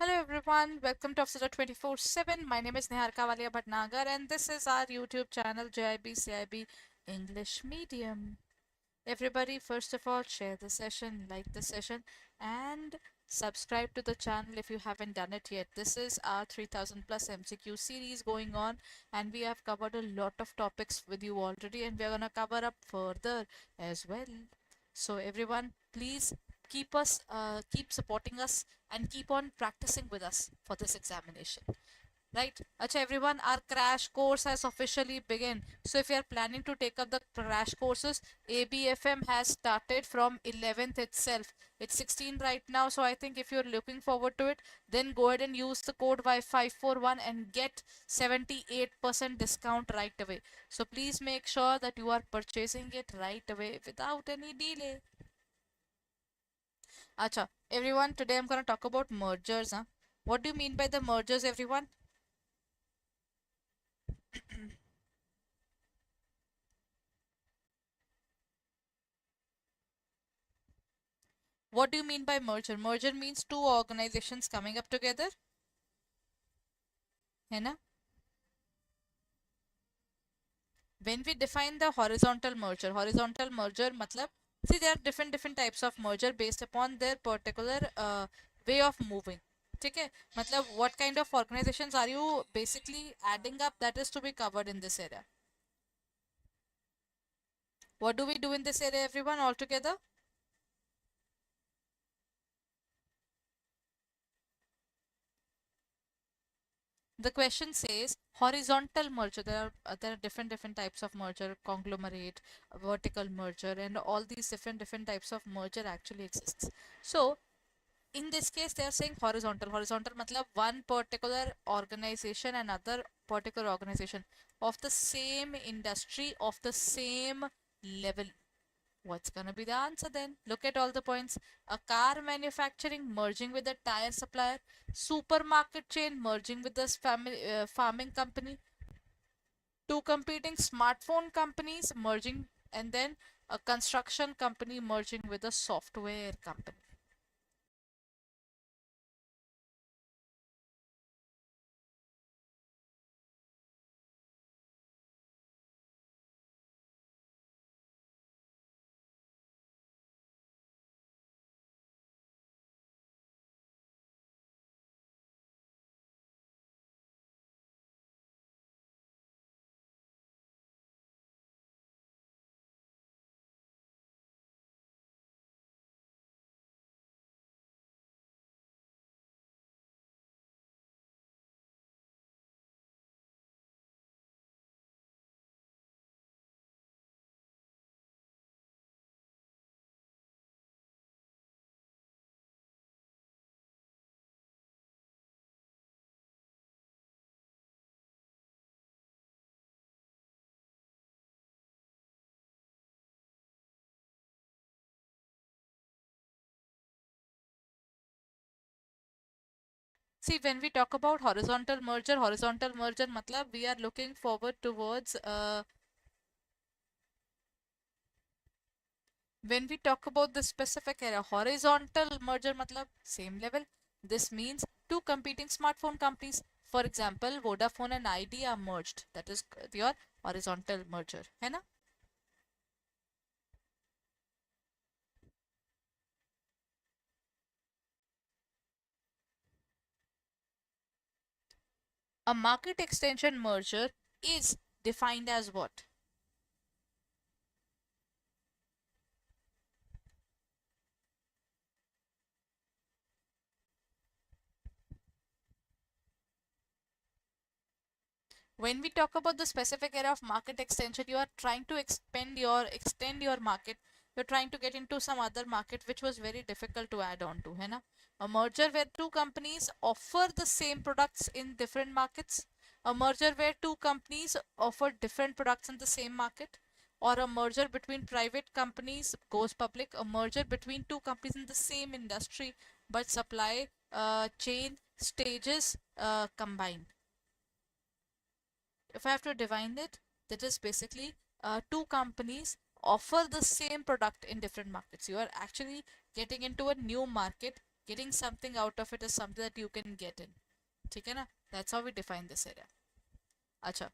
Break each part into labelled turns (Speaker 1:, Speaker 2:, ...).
Speaker 1: Hello everyone, welcome to Officer 24/7. My name is Niharika Walia Bhatnagar and this is our YouTube channel JAIIB CAIIB English Medium. Everybody, first of all, share the session, like the session, and subscribe to the channel if you haven't done it yet. This is our 3000 plus MCQ series going on, and we have covered a lot of topics with you already, and we're going to cover up further as well. So everyone, please keep supporting us and keep on practicing with us for this examination. Right. Acha everyone, our crash course has officially begun. So if you are planning to take up the crash courses, ABFM has started from 11th itself. It's 16 right now, so I think if you're looking forward to it, then go ahead and use the code Y541 and get 78% discount right away. So please make sure that you are purchasing it right away without any delay. Acha, everyone, today I'm going to talk about mergers. Huh? What do you mean by the mergers, everyone? What do you mean by merger? Merger means two organizations coming up together. है ना? When we define the horizontal merger matlab, see there are different types of merger based upon their particular way of moving. ठीक है? मतलब what kind of organizations are you basically adding up, that is to be covered in this area. What do we do in this area, everyone, all together? The question says horizontal merger. There are different types of merger, conglomerate, vertical merger, and all these different types of merger actually exists. So in this case, they are saying horizontal. Horizontal matlab one particular organization, another particular organization of the same industry, of the same level. What's gonna be the answer then? Look at all the points. A car manufacturing merging with a tire supplier, supermarket chain merging with this farming company, two competing smartphone companies merging, and then a construction company merging with a software company. See, when we talk about horizontal merger matlab we are looking forward towards when we talk about the specific area, horizontal merger matlab same level. This means two competing smartphone companies, for example, Vodafone and ID are merged. That is your horizontal merger. है ना? A market extension merger is defined as what? When we talk about the specific area of market extension, you are trying to extend your market. You're trying to get into some other market which was very difficult to add on to, है ना? A merger where two companies offer the same products in different markets. A merger where two companies offer different products in the same market. Or a merger between private companies goes public. A merger between two companies in the same industry but supply chain stages combined. If I have to define it, that is basically two companies offer the same product in different markets. You are actually getting into a new market, Getting something out of it is something that you can get in. ठीक है ना? That's how we define this area. अच्छा,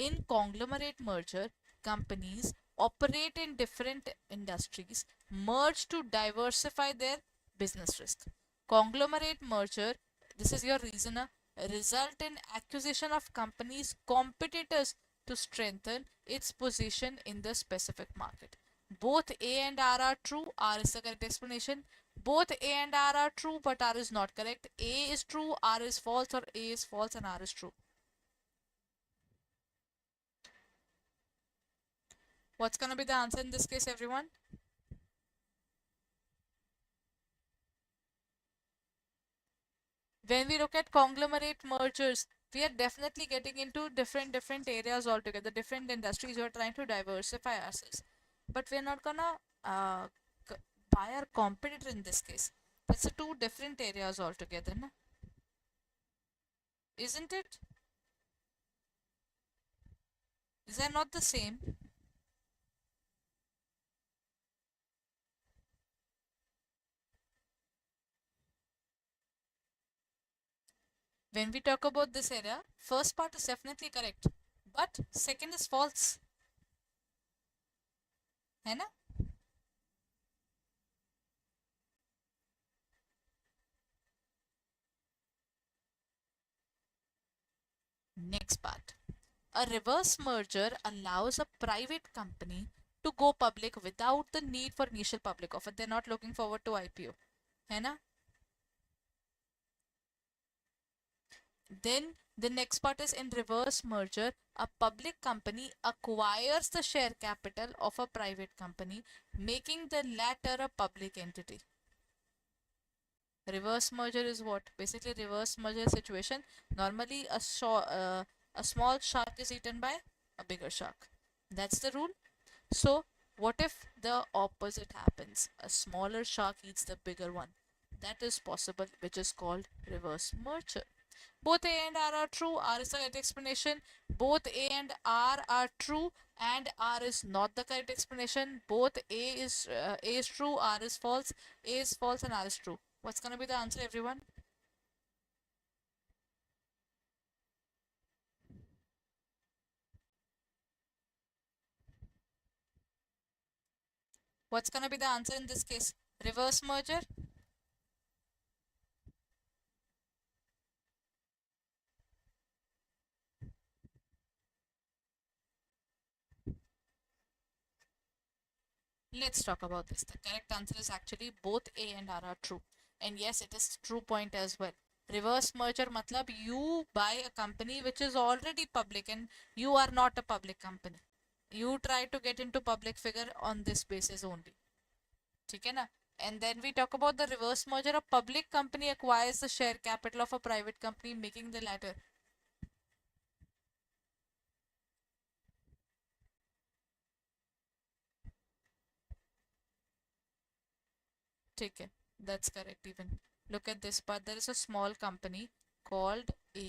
Speaker 1: in conglomerate merger, companies operate in different industries, merge to diversify their business risk. Conglomerate merger, this is your reasoner, result in acquisition of companies competitors to strengthen its position in the specific market. Both A and R are true. R is the correct explanation. Both A and R are true, but R is not correct. A is true, R is false, or A is false and R is true. What's going to be the answer in this case, everyone? When we look at conglomerate mergers, we are definitely getting into different areas altogether, different industries. We are trying to diversify ourselves, but we are not gonna uh, buy our competitor in this case. That's the two different areas altogether, na? Isn't it? Is that not the same? When we talk about this area, first part is definitely correct, but second is false. है ना? Next part. A reverse merger allows a private company to go public without the need for initial public offer. They're not looking forward to IPO. है ना? Then the next part is in reverse merger, a public company acquires the share capital of a private company, making the latter a public entity. Reverse merger is what? Basically, reverse merger situation. Normally, a small shark is eaten by a bigger shark. That's the rule. So, what if the opposite happens? A smaller shark eats the bigger one. That is possible, which is called reverse merger. Both A and R are true. R is the correct explanation. Both A and R are true, and R is not the correct explanation. Both A is true, R is false. A is false, and R is true. What's gonna be the answer, everyone? What's gonna be the answer in this case? Reverse merger? Let's talk about this. The correct answer is actually both A and R are true. And yes, it is true point as well. Reverse merger matlab you buy a company which is already public and you are not a public company. You try to get into public figure on this basis only. ठीक है ना? And then we talk about the reverse merger. A public company acquires the share capital of a private company, making the latter. ठीक है, that's correct even. Look at this part. There is a small company called A,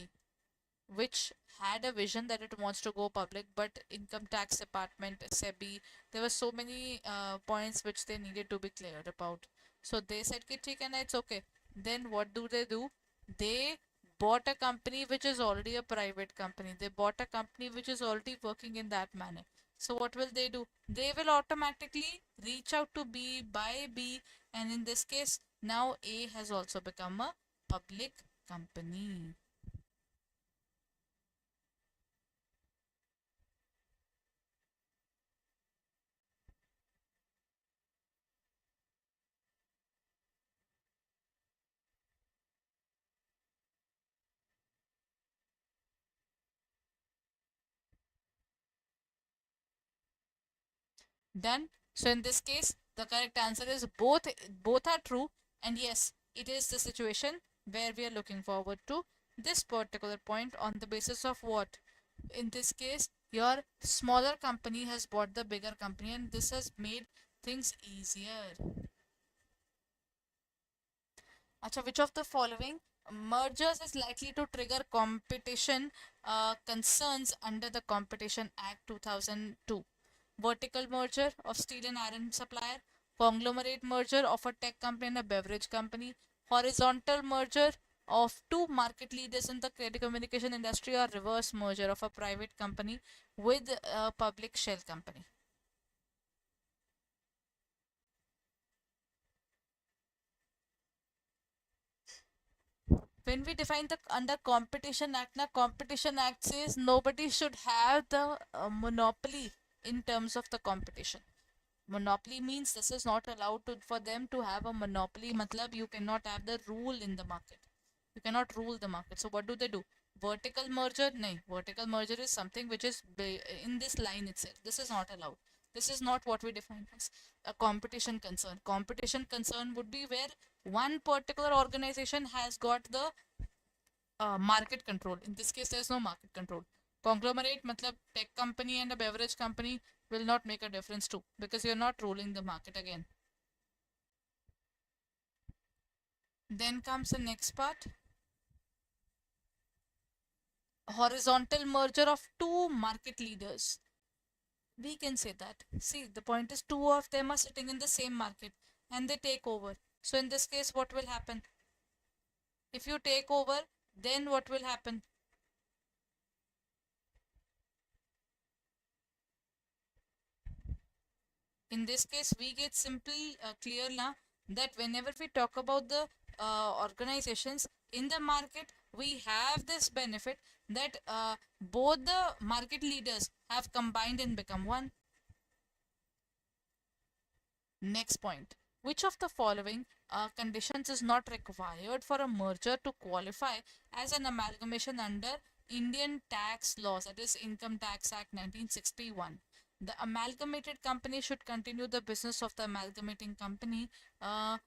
Speaker 1: which had a vision that it wants to go public, but income tax department, SEBI, there were so many points which they needed to be cleared about. So they said, "Okay, ठीक है ना, it's okay." Then what do? They bought a company which is already a private company. They bought a company which is already working in that manner. So what will they do? They will automatically reach out to B, buy B, and in this case, now A has also become a public company. Done. So in this case, the correct answer is both are true, and yes, it is the situation where we are looking forward to this particular point on the basis of what? In this case, your smaller company has bought the bigger company, and this has made things easier. Acha, which of the following mergers is likely to trigger competition concerns under the Competition Act 2002? Vertical merger of steel and iron supplier, conglomerate merger of a tech company and a beverage company, Horizontal merger of two market leaders in the credit communication industry, or reverse merger of a private company with a public shell company. When we define the under competition act, now competition act says nobody should have the monopoly in terms of the competition. Monopoly means this is not allowed to for them to have a monopoly. Matlab, you cannot have the rule in the market. You cannot rule the market. So what do? Vertical merger? No. Vertical merger is something which is in this line itself. This is not allowed. This is not what we define as a competition concern. Competition concern would be where one particular organization has got the market control. In this case, there is no market control. Conglomerate, matlab tech company and a beverage company will not make a difference too, because you're not ruling the market again. Then comes the next part. Horizontal merger of two market leaders. We can say that. See, the point is two of them are sitting in the same market and they take over. So in this case, what will happen? If you take over, then what will happen? In this case, we get simply clear now that whenever we talk about the organizations in the market, we have this benefit that both the market leaders have combined and become one. Next point. Which of the following conditions is not required for a merger to qualify as an amalgamation under Indian tax laws, that is Income Tax Act 1961? The amalgamated company should continue the business of the amalgamating company uh,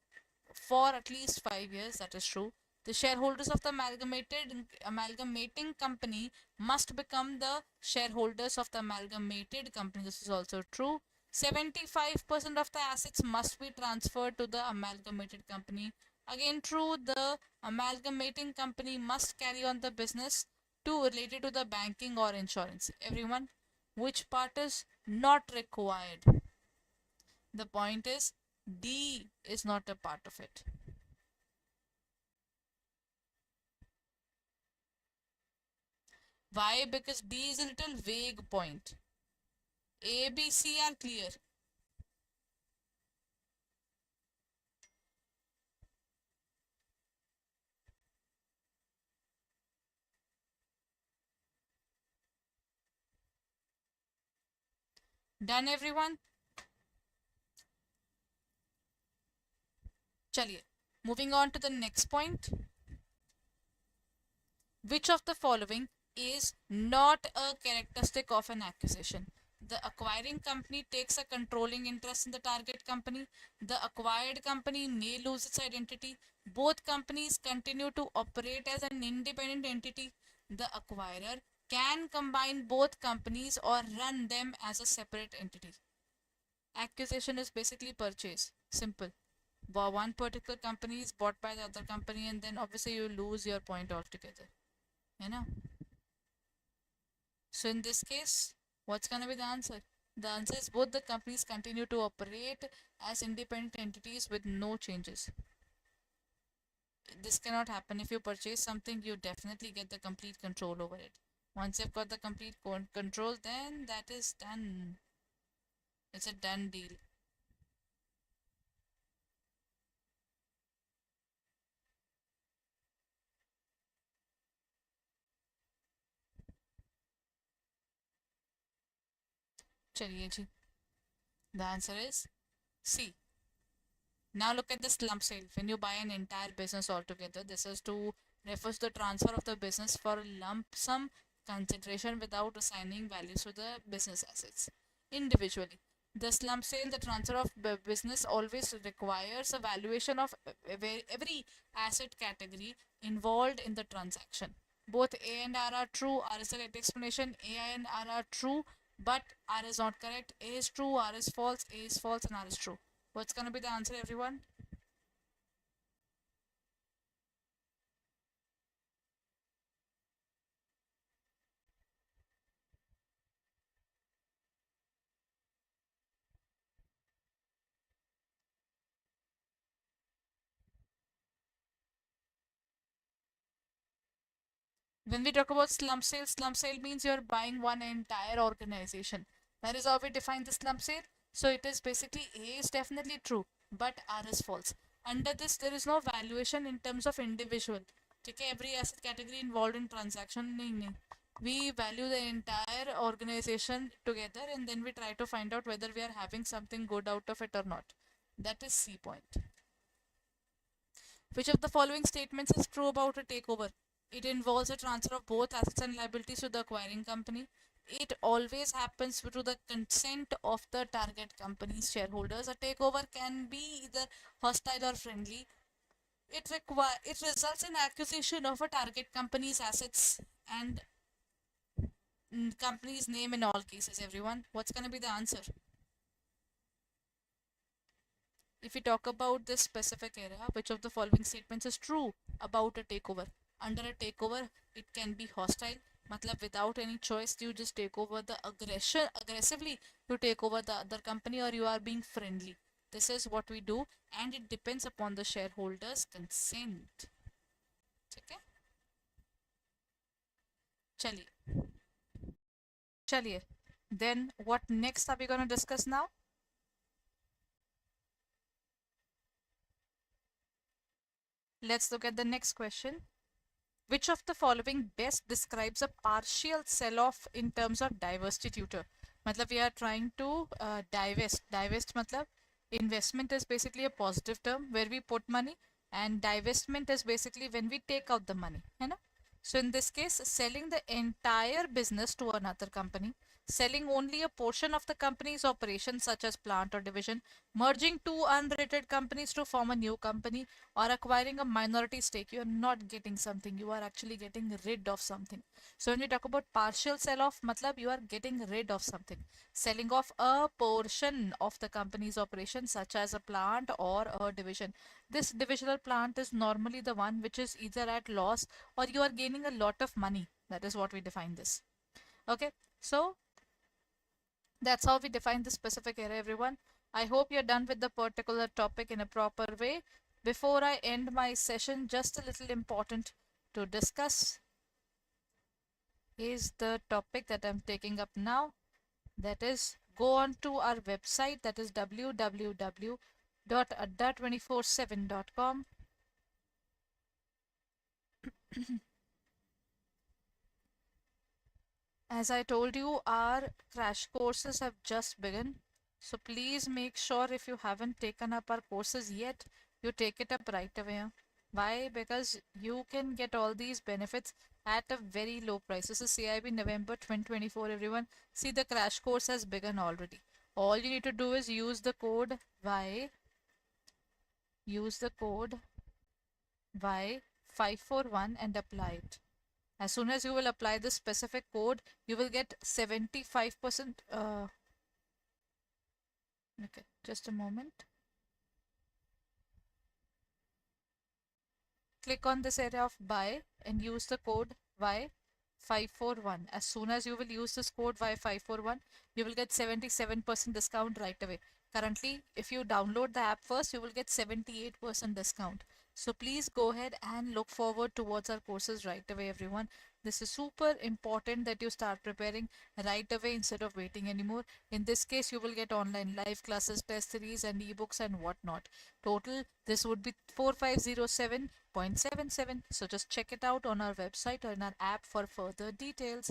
Speaker 1: for at least 5 years. That is true. The shareholders of the amalgamating company must become the shareholders of the amalgamated company. This is also true. 75% of the assets must be transferred to the amalgamated company. Again, true. The amalgamating company must carry on the business to related to the banking or insurance. Everyone, which part is not required? The point is D is not a part of it. Why? Because D is a little vague point. A, B, C are clear. Done, everyone? Chaliye. Moving on to the next point. Which of the following is not a characteristic of an acquisition? The acquiring company takes a controlling interest in the target company. The acquired company may lose its identity. Both companies continue to operate as an independent entity. The acquirer can combine both companies or run them as a separate entity. Acquisition is basically purchase. Simple. One particular company is bought by the other company, and then obviously you lose your point altogether. You know? So in this case, what's gonna be the answer? The answer is both the companies continue to operate as independent entities with no changes. This cannot happen. If you purchase something, you definitely get the complete control over it. Once you've got the complete control, then that is done. It's a done deal. Chaliye ji. The answer is C. Now look at the slump sale. When you buy an entire business altogether, this is to refers to the transfer of the business for a lump sum consideration without assigning values to the business assets individually. The slump sale, the transfer of business, always requires a valuation of every asset category involved in the transaction. Both A and R are true. R is the correct explanation. A and R are true, but R is not correct. A is true, R is false, A is false, and R is true. What's going to be the answer, everyone? When we talk about slum sale means you're buying one entire organization. That is how we define the slum sale. So it is basically A is definitely true, but R is false. Under this, there is no valuation in terms of individual. Okay, every asset category involved in transaction. नहीं, नहीं. We value the entire organization together and then we try to find out whether we are having something good out of it or not. That is C point. Which of the following statements is true about a takeover? It involves a transfer of both assets and liabilities to the acquiring company. It always happens to the consent of the target company's shareholders. A takeover can be either hostile or friendly. It results in acquisition of a target company's assets and company's name in all cases. Everyone, what's going to be the answer? If we talk about this specific area, which of the following statements is true about a takeover? Under a takeover, it can be hostile. Matlab without any choice, you just take over the aggressively you take over the other company, or you are being friendly. This is what we do, and it depends upon the shareholders' consent. Okay? Chaliye. Chaliye. Then what next are we going to discuss now? Let's look at the next question. Which of the following best describes a partial sell-off in terms of divestiture? मतलब we are trying to divest. Divest मतलब investment is basically a positive term where we put money, and divestment is basically when we take out the money. है ना? So in this case, selling the entire business to another company, selling only a portion of the company's operations such as plant or division, merging two unrelated companies to form a new company, or acquiring a minority stake. You are not getting something, you are actually getting rid of something. So when we talk about partial sell off, matlab you are getting rid of something, selling off a portion of the company's operations such as a plant or a division. This divisional plant is normally the one which is either at loss or you are gaining a lot of money. That is what we define this. Okay, so that's how we define this specific area, everyone. I hope you're done with the particular topic in a proper way. Before I end my session, just a little important to discuss is the topic that I'm taking up now. That is, go on to our website, that is www.adda247.com. As I told you, our crash courses have just begun. So please make sure if you haven't taken up our courses yet, you take it up right away. Why? Because you can get all these benefits at a very low price. This is CAIIB November 2024, everyone. See, the crash course has begun already. All you need to do is use the code Y541 and apply it. As soon as you will apply this specific code, you will get 75%. Okay, just a moment. Click on this area of buy and use the code Y541. As soon as you will use this code Y541, you will get 77% discount right away. Currently, if you download the app first, you will get 78% discount. So please go ahead and look forward towards our courses right away, everyone. This is super important that you start preparing right away instead of waiting anymore. In this case, you will get online live classes, test series, and ebooks and whatnot. Total, this would be 4507.77. So just check it out on our website or in our app for further details.